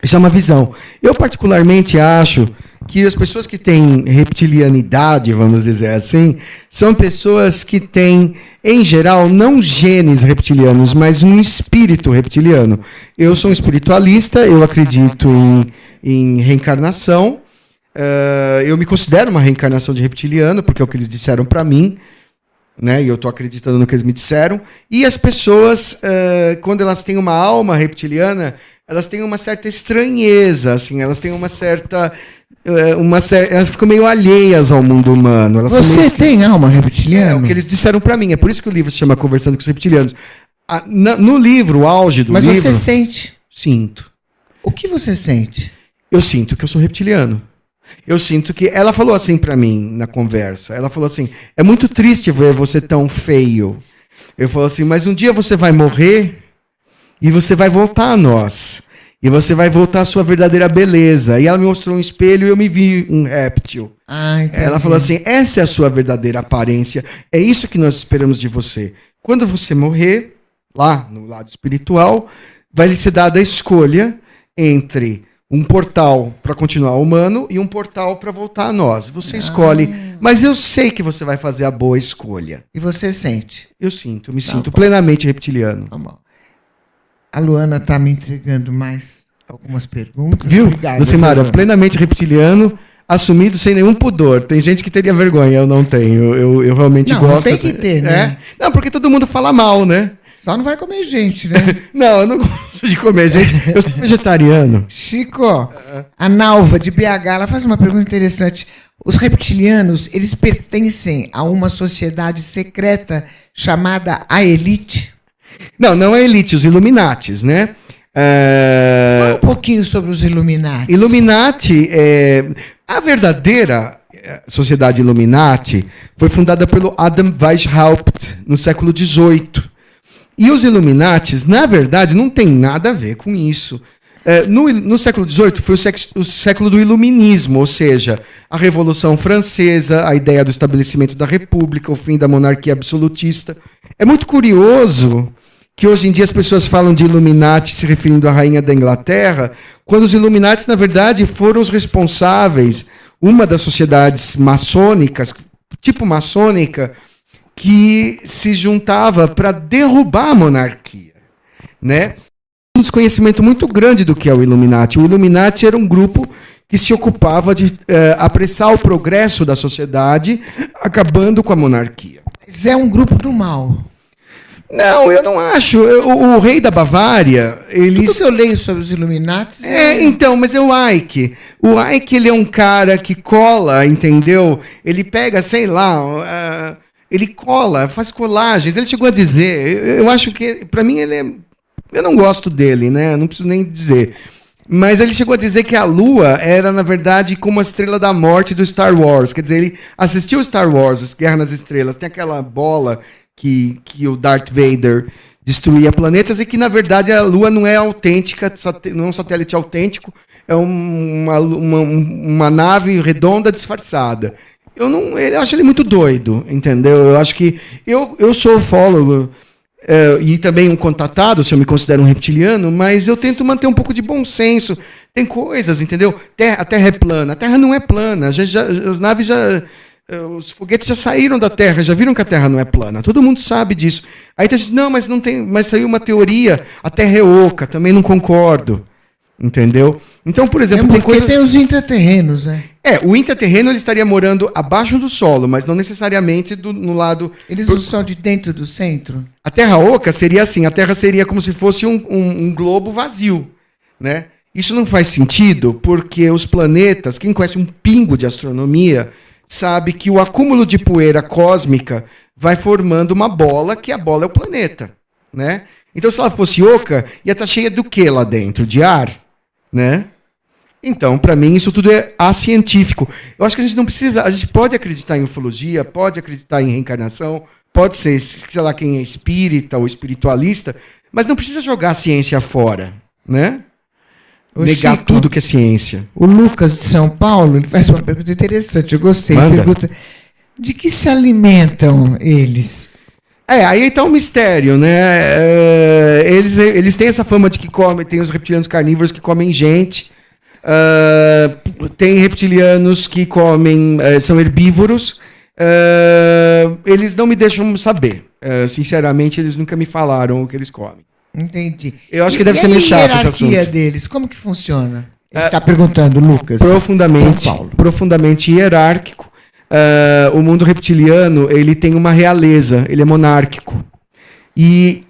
Isso é uma visão. Eu particularmente acho que as pessoas que têm reptilianidade, vamos dizer assim, são pessoas que têm, em geral, não genes reptilianos, mas um espírito reptiliano. Eu sou um espiritualista, eu acredito em reencarnação. Eu me considero uma reencarnação de reptiliano, porque é o que eles disseram para mim, né? E eu estou acreditando no que eles me disseram. E as pessoas, quando elas têm uma alma reptiliana, elas têm uma certa estranheza, assim, elas têm uma certa... elas ficam meio alheias ao mundo humano. Elas Você tem alma reptiliana? É o que eles disseram para mim. É por isso que o livro se chama Conversando com os Reptilianos. No livro, o auge do livro... Mas você sente? Sinto. O que você sente? Eu sinto que eu sou reptiliano. Eu sinto que... Ela falou assim para mim na conversa. Ela falou assim, é muito triste ver você tão feio. Eu falo assim, mas um dia você vai morrer e você vai voltar a nós. E você vai voltar à sua verdadeira beleza. E ela me mostrou um espelho e eu me vi um réptil. Ela falou assim, essa é a sua verdadeira aparência. É isso que nós esperamos de você. Quando você morrer, lá no lado espiritual, vai lhe ser dada a escolha entre um portal para continuar humano e um portal para voltar a nós. Você escolhe. Mas eu sei que você vai fazer a boa escolha. E você sente? Eu sinto, me sinto plenamente reptiliano. Tá bom. A Luana está me entregando mais algumas perguntas. Viu, Obrigado, Lucimara, plenamente reptiliano, assumido sem nenhum pudor. Tem gente que teria vergonha, eu não tenho. Eu realmente gosto. Não tem que ter, né? Não, porque todo mundo fala mal, né? Só não vai comer gente, né? Não, eu não gosto de comer gente. Eu sou vegetariano. Chico, a Nalva, de BH, ela faz uma pergunta interessante. Os reptilianos, eles pertencem a uma sociedade secreta chamada a Elite? Não é elite, os Illuminatis, né? Fala um pouquinho sobre os Illuminati. Illuminati, a verdadeira sociedade Illuminati foi fundada pelo Adam Weishaupt no século XVIII. E os Illuminatis, na verdade, não tem nada a ver com isso. No século XVIII foi o século do iluminismo, ou seja, a Revolução Francesa, a ideia do estabelecimento da República, o fim da monarquia absolutista. É muito curioso que hoje em dia as pessoas falam de Illuminati se referindo à rainha da Inglaterra, quando os Illuminatis, na verdade, foram os responsáveis, uma das sociedades maçônicas, tipo maçônica, que se juntava para derrubar a monarquia, né? Um desconhecimento muito grande do que é o Illuminati. O Illuminati era um grupo que se ocupava de apressar o progresso da sociedade, acabando com a monarquia. Mas é um grupo do mal. Não, eu não acho. O rei da Bavária, ele... Tudo que eu leio sobre os Illuminati... Então, mas é o Ike. O Ike, ele é um cara que cola, entendeu? Ele pega, sei lá... ele cola, faz colagens. Ele chegou a dizer... Eu acho que, para mim, ele é... Eu não gosto dele, né? Não preciso nem dizer. Mas ele chegou a dizer que a Lua era, na verdade, como a Estrela da Morte do Star Wars. Quer dizer, ele assistiu Star Wars, Guerra nas Estrelas. Tem aquela bola... Que o Darth Vader destruía planetas e que, na verdade, a Lua não é autêntica, não é um satélite autêntico, é uma nave redonda disfarçada. Eu acho ele muito doido, entendeu? Eu acho que... Eu sou ufólogo e também um contatado, se eu me considero um reptiliano, mas eu tento manter um pouco de bom senso. Tem coisas, entendeu? A Terra é plana. A Terra não é plana. As naves já... Os foguetes já saíram da Terra, já viram que a Terra não é plana. Todo mundo sabe disso. Aí tem gente, não, mas não tem, mas saiu uma teoria, a Terra é oca, também não concordo. Entendeu? Então, por exemplo, tem coisas... tem os intraterrenos, né? O intraterreno ele estaria morando abaixo do solo, mas não necessariamente no lado... Eles não são de dentro do centro? A Terra oca seria assim, a Terra seria como se fosse um globo vazio, né? Isso não faz sentido porque os planetas, quem conhece um pingo de astronomia, sabe que o acúmulo de poeira cósmica vai formando uma bola, que a bola é o planeta, né? Então, se ela fosse oca, ia estar cheia do que lá dentro? De ar, né? Então, para mim, isso tudo é acientífico. Eu acho que a gente não precisa... A gente pode acreditar em ufologia, pode acreditar em reencarnação, pode ser, sei lá, quem é espírita ou espiritualista, mas não precisa jogar a ciência fora, né? Negar Chico, tudo que é ciência. O Lucas de São Paulo, ele faz uma pergunta interessante, eu gostei. Manda. Pergunta, de que se alimentam eles? Aí tá um mistério, né? Eles têm essa fama de que comem, tem os reptilianos carnívoros que comem gente, tem reptilianos que comem, são herbívoros, eles não me deixam saber. Sinceramente, eles nunca me falaram o que eles comem. Entendi. Eu acho que deve ser meio chato esse assunto. E a hierarquia deles, como que funciona? Ele está perguntando, Lucas. Profundamente hierárquico. O mundo reptiliano, ele tem uma realeza, ele é monárquico. E,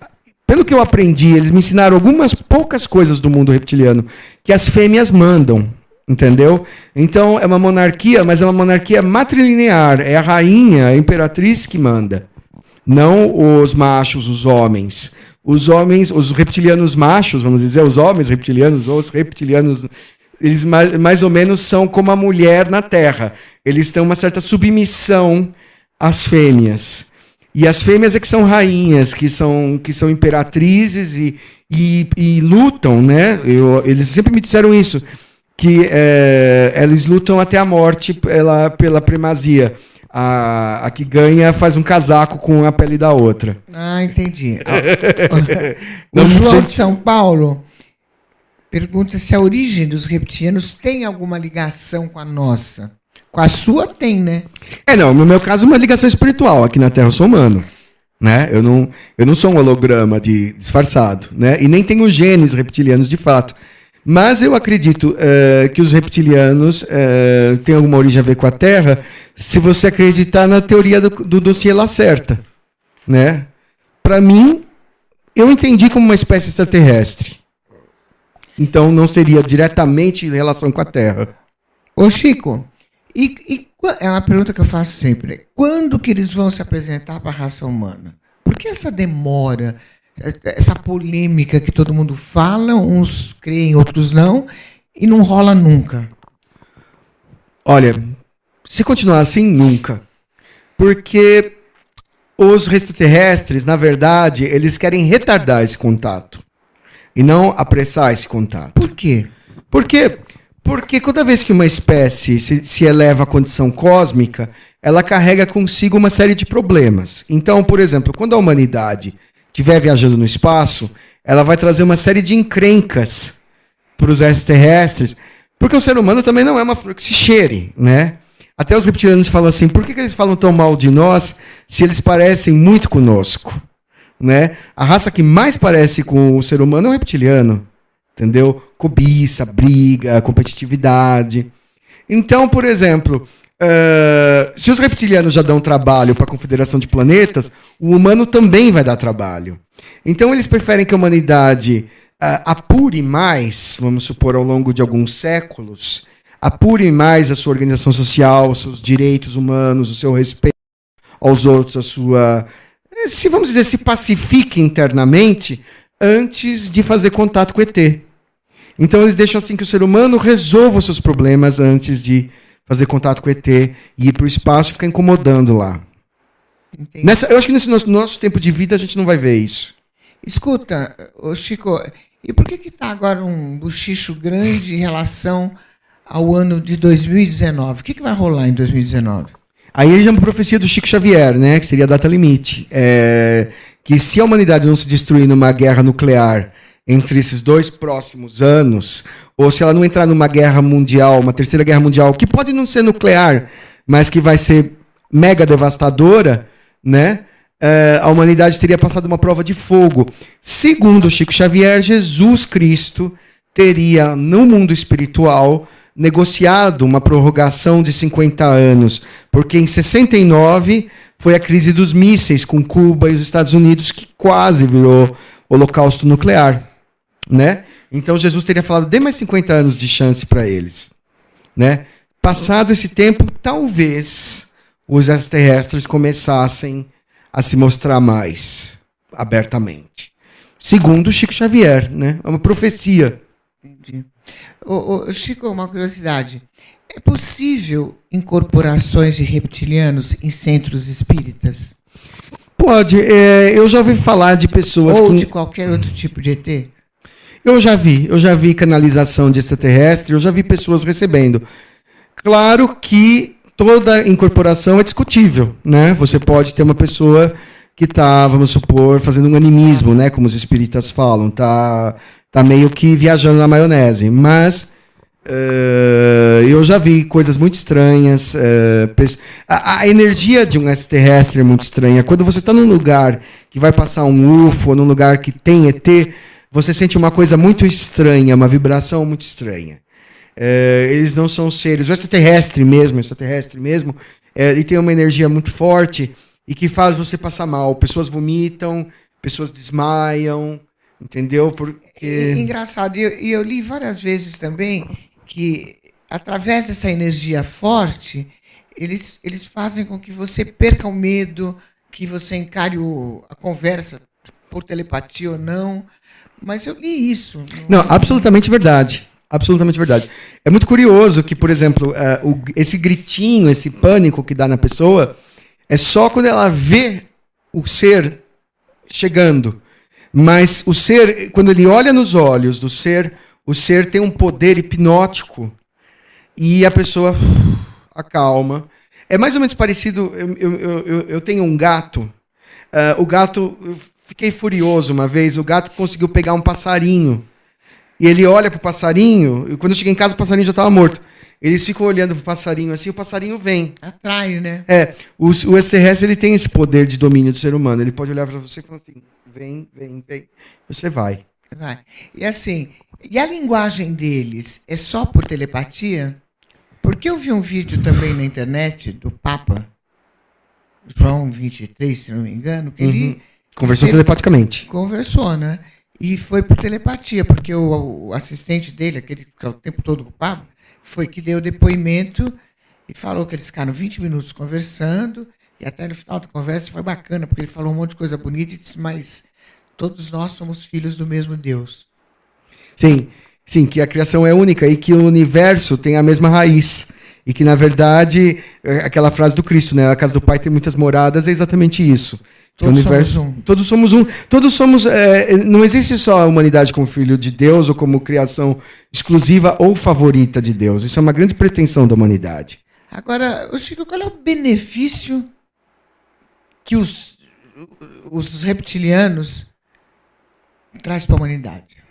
pelo que eu aprendi, eles me ensinaram algumas poucas coisas do mundo reptiliano, que as fêmeas mandam, entendeu? Então, é uma monarquia, mas é uma monarquia matrilinear, é a rainha, a imperatriz que manda, não os machos, os homens. Os homens, os reptilianos machos, vamos dizer, os homens reptilianos, ou os reptilianos, eles mais ou menos são como a mulher na Terra. Eles têm uma certa submissão às fêmeas. E as fêmeas é que são rainhas, que são imperatrizes e lutam, né? Eles sempre me disseram isso, que eles lutam até a morte pela primazia. A que ganha faz um casaco com a pele da outra. Entendi. O João de São Paulo pergunta se a origem dos reptilianos tem alguma ligação com a nossa. Com a sua tem, né? No meu caso, uma ligação espiritual. Aqui na Terra eu sou humano, né? Eu não sou um holograma disfarçado, né? E nem tenho genes reptilianos de fato. Mas eu acredito que os reptilianos têm alguma origem a ver com a Terra, se você acreditar na teoria do dossiê Lacerta, né? Para mim, eu entendi como uma espécie extraterrestre. Então, não teria diretamente relação com a Terra. Ô, Chico, é uma pergunta que eu faço sempre. Quando que eles vão se apresentar para a raça humana? Por que essa demora? Essa polêmica que todo mundo fala, uns creem, outros não, e não rola nunca. Olha, se continuar assim, nunca. Porque os extraterrestres, na verdade, eles querem retardar esse contato e não apressar esse contato. Por quê? Porque toda vez que uma espécie se eleva à condição cósmica, ela carrega consigo uma série de problemas. Então, por exemplo, quando a humanidade estiver viajando no espaço, ela vai trazer uma série de encrencas para os extraterrestres, porque o ser humano também não é uma flor que se cheire, né? Até os reptilianos falam assim, por que eles falam tão mal de nós se eles parecem muito conosco, né? A raça que mais parece com o ser humano é o reptiliano, entendeu? Cobiça, briga, competitividade. Então, por exemplo, se os reptilianos já dão trabalho para a Confederação de Planetas, o humano também vai dar trabalho. Então eles preferem que a humanidade apure mais, vamos supor, ao longo de alguns séculos, apure mais a sua organização social, os seus direitos humanos, o seu respeito aos outros, a sua... vamos dizer, se pacifique internamente antes de fazer contato com o ET. Então eles deixam assim que o ser humano resolva os seus problemas antes de fazer contato com o ET e ir para o espaço e ficar incomodando lá. Eu acho que nesse nosso tempo de vida a gente não vai ver isso. Escuta, Chico, e por que está agora um bochicho grande em relação ao ano de 2019? O que vai rolar em 2019? Aí já é uma profecia do Chico Xavier, né, que seria a data limite. Que se a humanidade não se destruir numa guerra nuclear entre esses 2 próximos anos, ou se ela não entrar numa guerra mundial, uma terceira guerra mundial, que pode não ser nuclear, mas que vai ser mega devastadora, né? A humanidade teria passado uma prova de fogo. Segundo Chico Xavier, Jesus Cristo teria, no mundo espiritual, negociado uma prorrogação de 50 anos, porque em 69 foi a crise dos mísseis com Cuba e os Estados Unidos, que quase virou holocausto nuclear, né? Então Jesus teria falado, dê mais 50 anos de chance para eles, né? Passado esse tempo, talvez os extraterrestres começassem a se mostrar mais abertamente. Segundo Chico Xavier, né? É uma profecia. Entendi. Chico, uma curiosidade. É possível incorporações de reptilianos em centros espíritas? Pode. Eu já ouvi falar de pessoas ou de qualquer outro tipo de ET? Eu já vi canalização de extraterrestre, eu já vi pessoas recebendo. Claro que toda incorporação é discutível, né? Você pode ter uma pessoa que está, vamos supor, fazendo um animismo, né? Como os espíritas falam, tá meio que viajando na maionese. Mas eu já vi coisas muito estranhas. A energia de um extraterrestre é muito estranha. Quando você está num lugar que vai passar um UFO, num lugar que tem ET, você sente uma coisa muito estranha, uma vibração muito estranha. Eles não são seres. O extraterrestre mesmo, ele tem uma energia muito forte e que faz você passar mal. Pessoas vomitam, pessoas desmaiam, entendeu? Porque... Engraçado. E eu li várias vezes também que, através dessa energia forte, eles fazem com que você perca o medo, que você encare a conversa por telepatia ou não. Mas eu li isso. Não, absolutamente verdade. Absolutamente verdade. É muito curioso que, por exemplo, esse gritinho, esse pânico que dá na pessoa, é só quando ela vê o ser chegando. Mas o ser, quando ele olha nos olhos do ser, o ser tem um poder hipnótico e a pessoa acalma. É mais ou menos parecido. Eu tenho um gato. O gato, eu fiquei furioso uma vez. O gato conseguiu pegar um passarinho. E ele olha pro passarinho, e quando eu cheguei em casa, o passarinho já estava morto. Eles ficam olhando pro passarinho assim, o passarinho vem. Atrai, né? O extraterrestre, ele tem esse poder de domínio do ser humano. Ele pode olhar para você e falar assim, vem. Você vai. E assim, e a linguagem deles é só por telepatia? Porque eu vi um vídeo também na internet do Papa, João 23, se não me engano, que ele... Conversou telepaticamente. Conversou, né? E foi por telepatia, porque o assistente dele, aquele que fica o tempo todo com o Papa, foi que deu depoimento e falou que eles ficaram 20 minutos conversando, e até no final da conversa foi bacana, porque ele falou um monte de coisa bonita e disse, mas todos nós somos filhos do mesmo Deus. Sim, que a criação é única e que o universo tem a mesma raiz. E que, na verdade, aquela frase do Cristo, né? A casa do Pai tem muitas moradas, é exatamente isso. Todos somos um. Todos somos um. Todos somos. Não existe só a humanidade como filho de Deus ou como criação exclusiva ou favorita de Deus. Isso é uma grande pretensão da humanidade. Agora, Chico, qual é o benefício que os reptilianos trazem para a humanidade?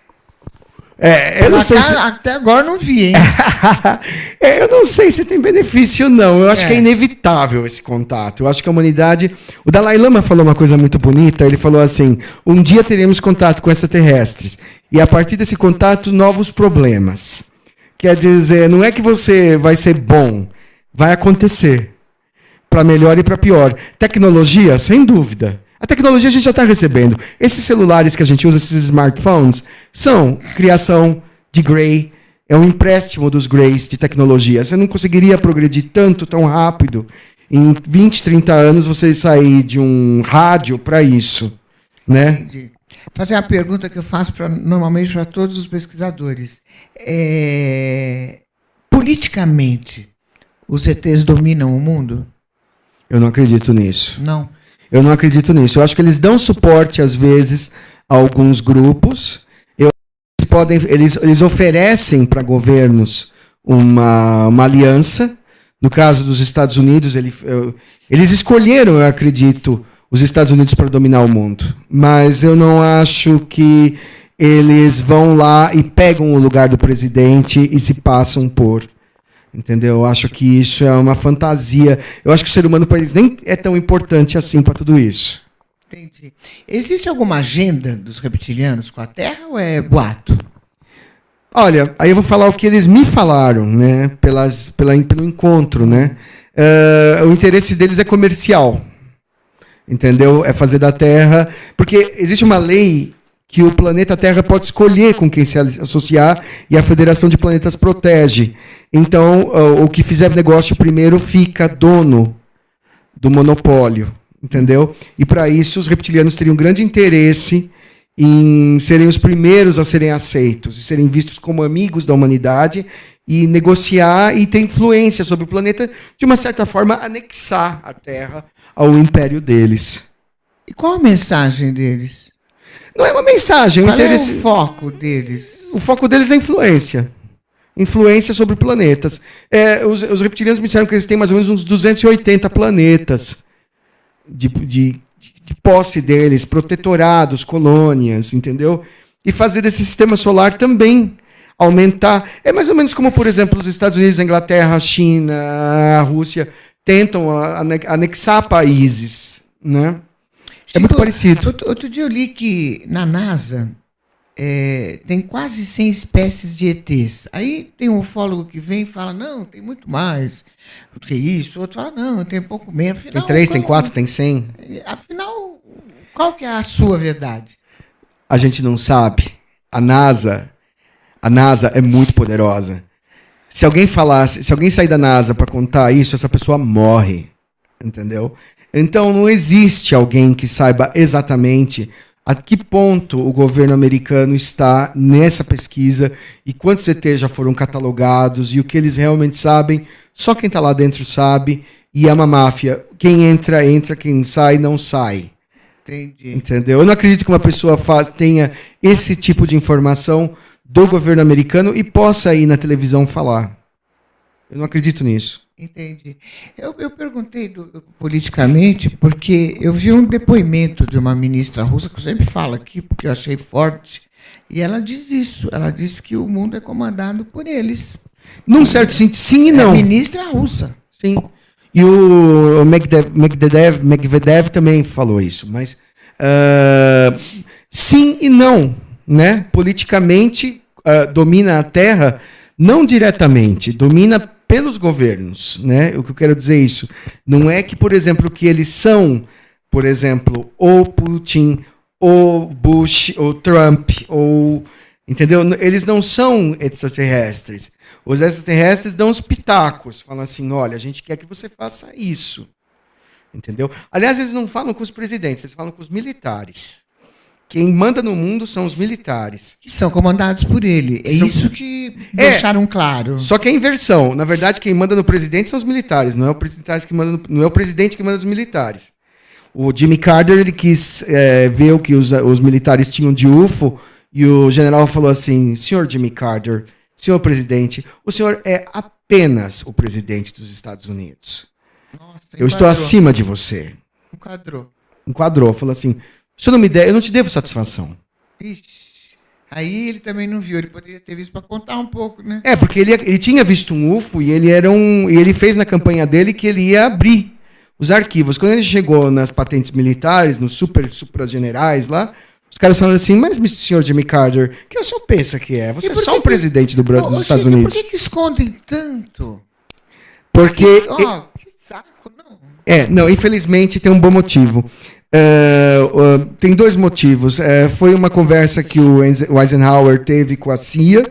Eu não sei até agora não vi, hein? Eu não sei se tem benefício, não. Eu acho que é inevitável esse contato. Eu acho que a humanidade... O Dalai Lama falou uma coisa muito bonita. Ele falou assim, um dia teremos contato com extraterrestres. E a partir desse contato, novos problemas. Quer dizer, não é que você vai ser bom. Vai acontecer. Para melhor e para pior. Tecnologia, sem dúvida. A tecnologia a gente já está recebendo. Esses celulares que a gente usa, esses smartphones, são criação de Gray. É um empréstimo dos Grays de tecnologia. Você não conseguiria progredir tão rápido. Em 20, 30 anos, você sair de um rádio para isso. Né? Entendi. Fazer uma pergunta que eu faço normalmente para todos os pesquisadores. Politicamente, os ETs dominam o mundo? Eu não acredito nisso. Não. Eu não acredito nisso. Eu acho que eles dão suporte, às vezes, a alguns grupos. Eles oferecem para governos uma aliança. No caso dos Estados Unidos, eles escolheram, eu acredito, os Estados Unidos para dominar o mundo. Mas eu não acho que eles vão lá e pegam o lugar do presidente e se passam por... Entendeu? Eu acho que isso é uma fantasia. Eu acho que o ser humano para eles nem é tão importante assim para tudo isso. Entendi. Existe alguma agenda dos reptilianos com a Terra ou é boato? Olha, aí eu vou falar o que eles me falaram, né? Pelo encontro, né? O interesse deles é comercial, entendeu? É fazer da Terra... Porque existe uma lei que o planeta Terra pode escolher com quem se associar e a Federação de Planetas protege. Então, o que fizer negócio primeiro fica dono do monopólio, entendeu? E para isso os reptilianos teriam grande interesse em serem os primeiros a serem aceitos, e serem vistos como amigos da humanidade e negociar e ter influência sobre o planeta, de uma certa forma anexar a Terra ao império deles. E qual a mensagem deles? Não é uma mensagem, Qual é o foco deles? O foco deles é influência. Influência sobre planetas. Os reptilianos me disseram que eles têm mais ou menos uns 280 planetas de posse deles, protetorados, colônias, entendeu? E fazer desse sistema solar também aumentar. É mais ou menos como, por exemplo, os Estados Unidos, a Inglaterra, a China, a Rússia tentam anexar países, né? Chico, é muito parecido. Outro dia eu li que na NASA tem quase 100 espécies de ETs. Aí tem um ufólogo que vem e fala, não, tem muito mais do que isso. Outro fala, não, tem pouco menos. Afinal, tem 3, tem 4, tem 100. Afinal, qual que é a sua verdade? A gente não sabe. A NASA é muito poderosa. Se alguém sair da NASA para contar isso, essa pessoa morre. Entendeu? Então não existe alguém que saiba exatamente a que ponto o governo americano está nessa pesquisa e quantos ETs já foram catalogados e o que eles realmente sabem, só quem está lá dentro sabe, e é uma máfia. Quem entra, entra, quem sai, não sai. Entendi. Entendeu? Eu não acredito que uma pessoa tenha esse tipo de informação do governo americano e possa ir na televisão falar. Eu não acredito nisso. Entendi. Eu perguntei politicamente porque eu vi um depoimento de uma ministra russa, que eu sempre falo aqui, porque eu achei forte, e ela diz isso. Ela diz que o mundo é comandado por eles. Num certo sentido, sim e não. É a ministra russa. Sim. E o Medvedev também falou isso. Mas sim e não. Né? Politicamente, domina a Terra, não diretamente, domina pelos governos, né? O que eu quero dizer é isso. Não é que, por exemplo, que eles são, por exemplo, ou Putin, ou Bush, ou Trump, ou... Entendeu? Eles não são extraterrestres. Os extraterrestres dão os pitacos, falam assim, olha, a gente quer que você faça isso. Entendeu? Aliás, eles não falam com os presidentes, eles falam com os militares. Quem manda no mundo são os militares. Que são comandados por ele. Isso que deixaram claro. Só que é inversão. Na verdade, quem manda no presidente são os militares. Não é o presidente que manda nos militares. O Jimmy Carter ele quis ver o que os militares tinham de UFO e o general falou assim, senhor Jimmy Carter, senhor presidente, o senhor é apenas o presidente dos Estados Unidos. Nossa, eu estou acima de você. Enquadrou. Falou assim... eu não te devo satisfação. Ixi, aí ele também não viu, ele poderia ter visto para contar um pouco, né? Porque ele tinha visto um UFO e ele fez na campanha dele que ele ia abrir os arquivos. Quando ele chegou nas patentes militares, nos supra-generais lá, os caras falaram assim, mas senhor Jimmy Carter, que o senhor pensa que é? Você é só um presidente dos Estados Unidos. Por que escondem tanto? Porque... que saco, não. Não, infelizmente tem um bom motivo. Tem 2 motivos. Foi uma conversa que o Eisenhower teve com a CIA,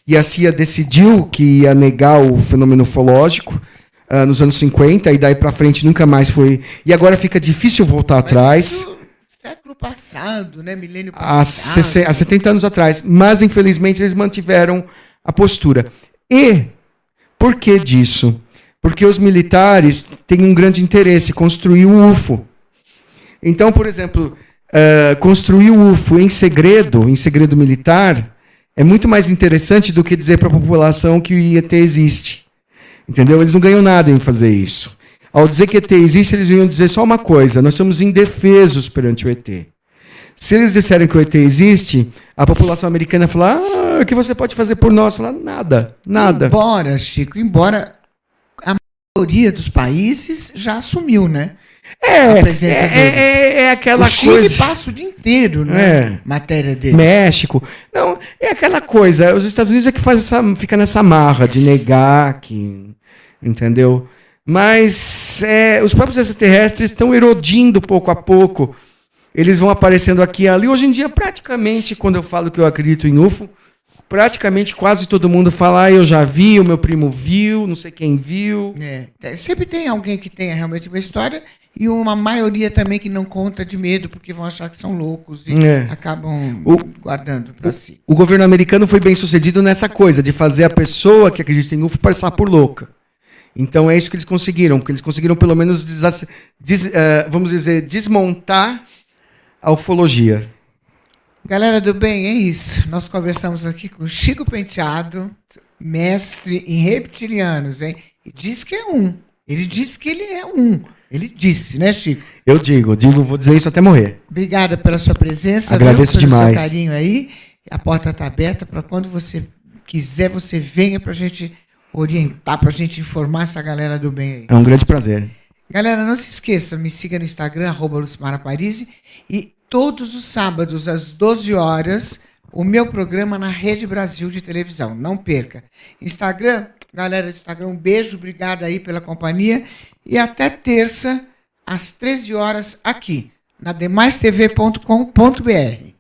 e a CIA decidiu que ia negar o fenômeno ufológico nos anos 50, e daí para frente nunca mais foi. E agora fica difícil voltar atrás. Século passado, né? Milênio passado. Há 70 anos atrás. Mas, infelizmente, eles mantiveram a postura. E por que disso? Porque os militares têm um grande interesse em construir o UFO. Então, por exemplo, construir o UFO em segredo militar, é muito mais interessante do que dizer para a população que o ET existe. Entendeu? Eles não ganham nada em fazer isso. Ao dizer que ET existe, eles iam dizer só uma coisa, nós somos indefesos perante o ET. Se eles disserem que o ET existe, a população americana fala, o que você pode fazer por nós? Fala, nada. Embora, Chico, a maioria dos países já assumiu, né? a presença deles. É aquela o Chile coisa. passa o dia inteiro, né? Matéria dele. México. Não, é aquela coisa. Os Estados Unidos é que fica nessa marra de negar que. Entendeu? Mas os próprios extraterrestres estão erodindo pouco a pouco. Eles vão aparecendo aqui e ali. Hoje em dia, praticamente, quando eu falo que eu acredito em UFO, praticamente quase todo mundo fala, eu já vi, o meu primo viu, não sei quem viu. Sempre tem alguém que tenha realmente uma história e uma maioria também que não conta de medo porque vão achar que são loucos e acabam guardando para si. O governo americano foi bem sucedido nessa coisa, de fazer a pessoa que acredita em UFO passar por louca. Então é isso que eles conseguiram, porque eles conseguiram pelo menos, vamos dizer, desmontar a ufologia. Galera do bem, é isso. Nós conversamos aqui com Chico Penteado, mestre em reptilianos, hein? E diz que é um. Ele disse que ele é um. Ele disse, né, Chico? Eu digo, vou dizer isso até morrer. Obrigada pela sua presença. Agradeço demais. Pelo seu carinho aí. A porta está aberta para quando você quiser, você venha para a gente orientar, para a gente informar essa galera do bem aí. É um grande prazer. Galera, não se esqueça, me siga no Instagram, @LucimarAparisi, e todos os sábados, às 12 horas, o meu programa na Rede Brasil de televisão. Não perca. Instagram, galera do Instagram, um beijo, obrigado aí pela companhia. E até terça, às 13 horas, aqui, na demaistv.com.br.